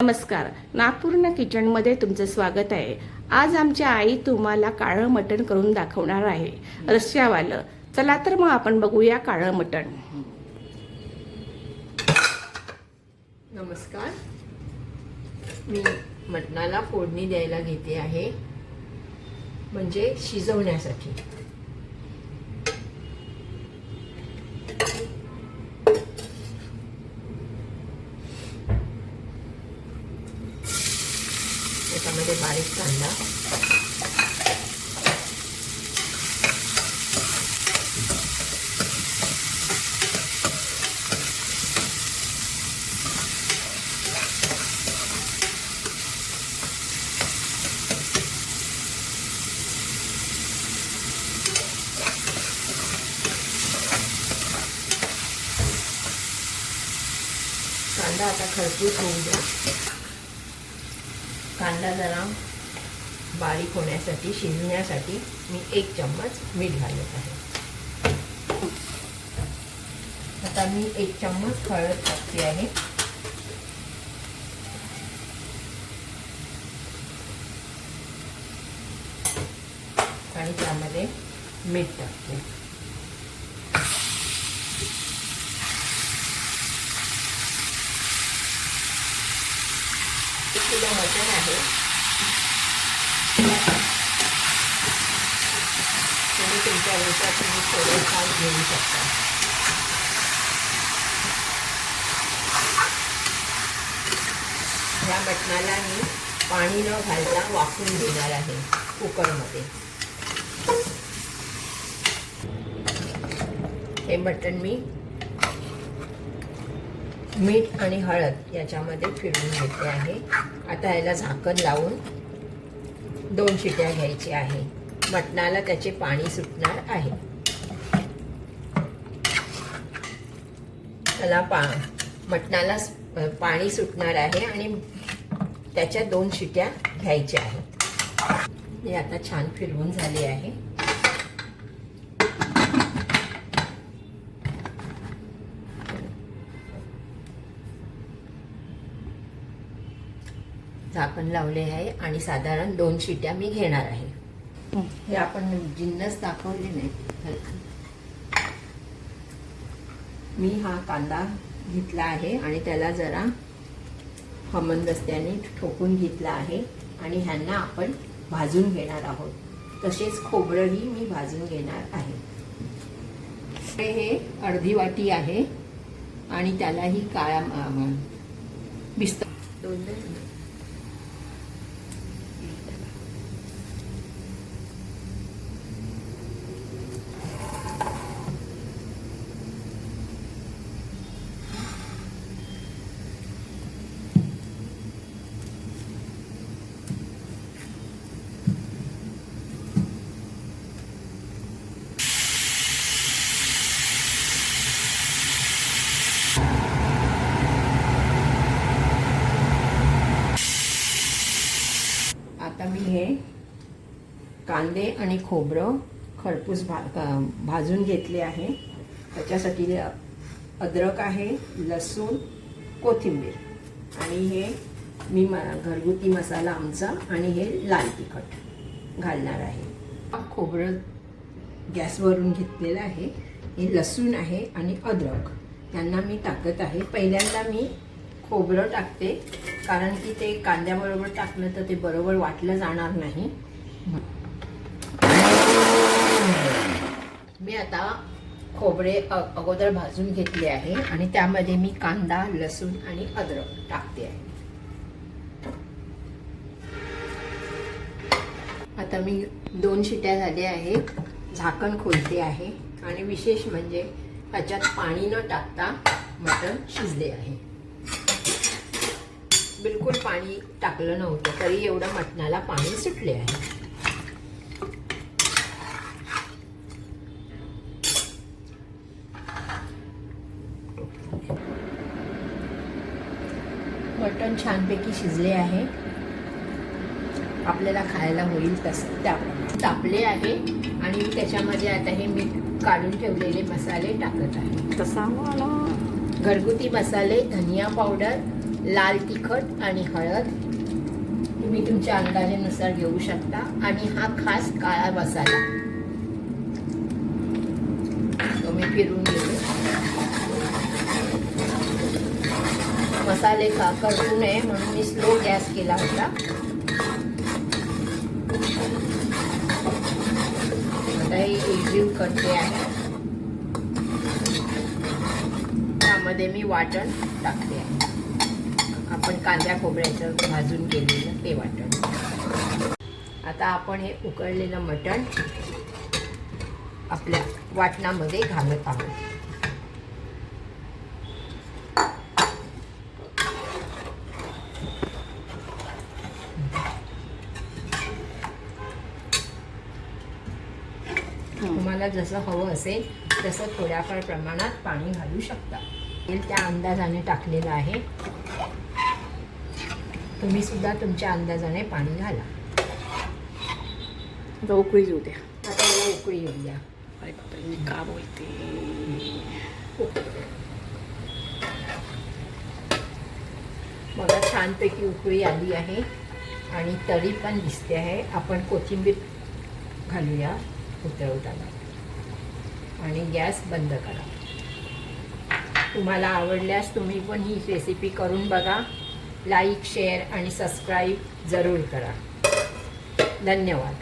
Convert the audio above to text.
नमस्कार, नागपूर्ण किचनमध्ये तुमचं स्वागत आहे। आज आमची आई तुम्हाला काळं मटण करून दाखवणार आहे, रस्स्यावालं। चला तर मग आपण बघूया काळं मटण। नमस्कार, मी मटणाला फोडणी द्यायला घेते आहे, म्हणजे शिजवण्यासाठी। त्याच्यामध्ये बारीक कांदा, कांदा आता खरपूस होऊ द्या। कांदा जरा बारीक होण्यासाठी, शिजण्यासाठी मी 1 चम्मच मीठ घालत आहे। आता मी 1 चम्मच हळद टाकते आहे। आणि त्यामध्ये मीठ टाकते। किलो मटण आहे, तुम्ही तुमच्या वेळेला तुम्ही थोडं छान घेऊ शकता। या मटणाला मी पाणी न घालता वाफवून घेणार आहे कुकरमध्ये। हे मटण मी मीठ आणि हळद याच्यामध्ये फिरवून घेतले आहे। आता याला झाकण लावून 2 शिट्या घ्यायची आहे। मटणाला त्याचे पाणी सुटणार आहे। त्याला मटणाला पाणी सुटणार आहे आणि त्याच्या 2 शिट्या घ्यायच्या आहेत। हे आता छान फिरवून झाले आहे। झाकण लावले आहे आणि साधारण 2 शिट्या मी घेणार आहे। हे आपण जिन्नस दाखवले नाही। मी हा कांदा घेतला आहे आणि त्याला जरा हमनदस्त्याने ठोकून घेतला आहे आणि ह्यांना आपण भाजून घेणार आहोत। तसेच खोबरंही मी भाजून घेणार आहे। हे अर्धी वाटी आहे आणि त्यालाही काळा बिस्ता आता मी हे कांदे आणि खोबरं खरपूस भाजून घेतले आहे। त्याच्यासाठी अद्रक आहे, लसूण, कोथिंबीर आणि हे मी घरगुती मसाला आमचा आणि हे लाल तिखट घालणार आहे। खोबरं गॅसवरून घेतलेलं आहे। हे लसूण आहे आणि अद्रक यांना मी टाकत आहे। पहिल्यांदा मी खोबरं टाकते, कारण की ते कांद्याबरोबर टाकलं तर ते बरोबर वाटलं जाणार नाही। मी आता खोबरे अगोदर भाजून घेतले आहे आणि त्यामध्ये मी कांदा, लसूण आणि अद्रक टाकते आहे। आता मी 2 शिट्या झाल्या आहेत, झाकण खोलते आहे आणि विशेष म्हणजे त्याच्यात पाणी न टाकता मटण शिजले आहे। बिलकुल पाणी टाकलं नव्हतं तरी एवढं मटणाला पाणी सुटले आहे। मटण छानपैकी शिजले आहे, आपल्याला खायला होईल तसं त्याप्रमाणे तापले आहे आणि त्याच्यामध्ये आता हे मी काढून ठेवलेले मसाले टाकत आहे। कसा वाला घरगुती मसाले, धनिया पावडर, लाल तिखट आणि हळद तुम्ही तुमच्या अंदाजानुसार घेऊ शकता. आणि हा खास काळा मसाला तो मी फिरून घेते. मसाले करपू नये म्हणून मी स्लो गॅस केला होता. आता हे एकजीव करते आहे. त्यामध्ये मी वाटण टाकते आहे. आपण कांद्या खोबऱ्याचं भाजून केलेलं ते वाटण. आता आपण हे उकळलेलं मटण आपल्या वाटणामध्ये घालत आहोत. तुम्हाला जसं हवं असेल तसं थोड्याफार प्रमाणात पाणी घालू शकता. तेल त्या अंदाजाने टाकलेलं आहे. तुम्ही सुद्धा तुमच्या अंदाजाने पाणी घाला. आता उकळी येऊ द्या. आता याला उकळी येऊ द्या. अरे बापरे, मी का बोलते. बघा छानपैकी उकळी आली आहे आणि तरी पण दिसते आहे. आपण कोथिंबीर घालूया उतरवताना आणि गॅस बंद करा. तुम्हाला आवडल्यास तुम्ही पण ही रेसिपी करून बघा. लाईक, शेअर आणि सबस्क्राईब जरूर करा. धन्यवाद.